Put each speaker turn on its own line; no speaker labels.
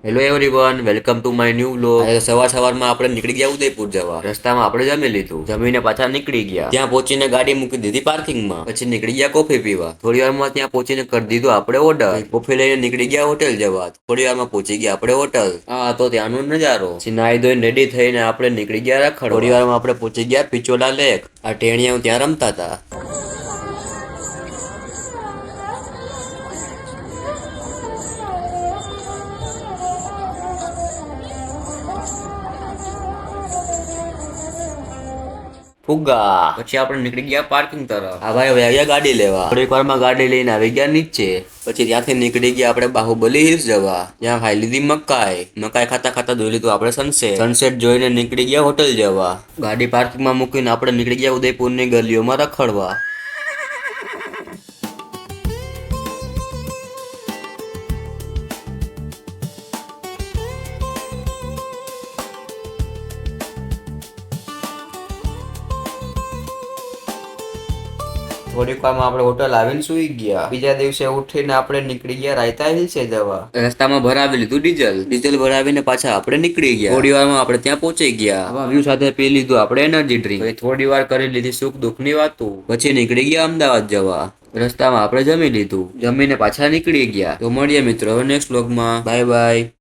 Hello everyone, welcome to my new vlog. આજે સવારમાં આપણે નીકળી ગયા ઉદયપુર જવા. રસ્તામાં આપણે જમી લીધું, જમીને પાછા નીકળી ગયા. ત્યાં પહોંચીને ગાડી મૂકી દીધી પાર્કિંગમાં. પછી નીકળી ગયા કોફી પીવા. થોડી વારમાં ત્યાં પહોંચીને કરી દીધું આપણે ઓર્ડર. કોફી લઈને નીકળી ગયા હોટેલ જવા. થોડી વારમાં પહોંચી ગયા આપણે હોટલ. હા, તો ત્યાંનો નજારો. પછી નાઈ ધોઈને રેડી થઈને આપણે નીકળી ગયા રખડવા. થોડી વારમાં આપણે પહોંચી ગયા પિચોલા લેક. આ ટેણિયા ત્યાં રમતા હતા. ફુગ્ગા. પછી આપણે નીકળી ગયા પાર્કિંગ તરફ. આ ભાઈ આવ્યા ગાડી લેવા. થોડીક વારમાં ગાડી લઈને આવી ગયા નીચે. પછી ત્યાંથી નીકળી ગયા આપણે બાહુબલી હિલ્સ જવા. ત્યાં ખાઈ લીધી મકાઈ ખાતા જોઈ લીધું આપણે સનસેટ જોઈને નીકળી ગયા હોટલ જવા. ગાડી પાર્કિંગમાં મૂકીને આપણે નીકળી ગયા ઉદયપુરની ગલીઓમાં રખડવા. થોડીક વારમાં આપણે હોટલ આવીને સુઈ ગયા. બીજા દિવસે ઉઠીને આપણે નીકળી ગયા રાયતા હિલ્સે જવા. રસ્તામાં ભરાવી લીધું ડીઝલ ભરાવીને પાછા આપણે નીકળી ગયા. થોડી વારમાં આપણે ત્યાં પહોંચી ગયા. આવા વ્યૂ સાથે પી લીધું આપણે એનર્જી ડ્રિંક. થોડી વાર કરી લીધી સુખ દુઃખની વાતો. પછી નીકળી ગયા અમદાવાદ જવા. રસ્તામાં આપણે જમી લીધું, જમીને પાછા નીકળી ગયા. તો મળીએ મિત્રો હવે નેક્સ્ટ વ્લોગમાં. Bye bye.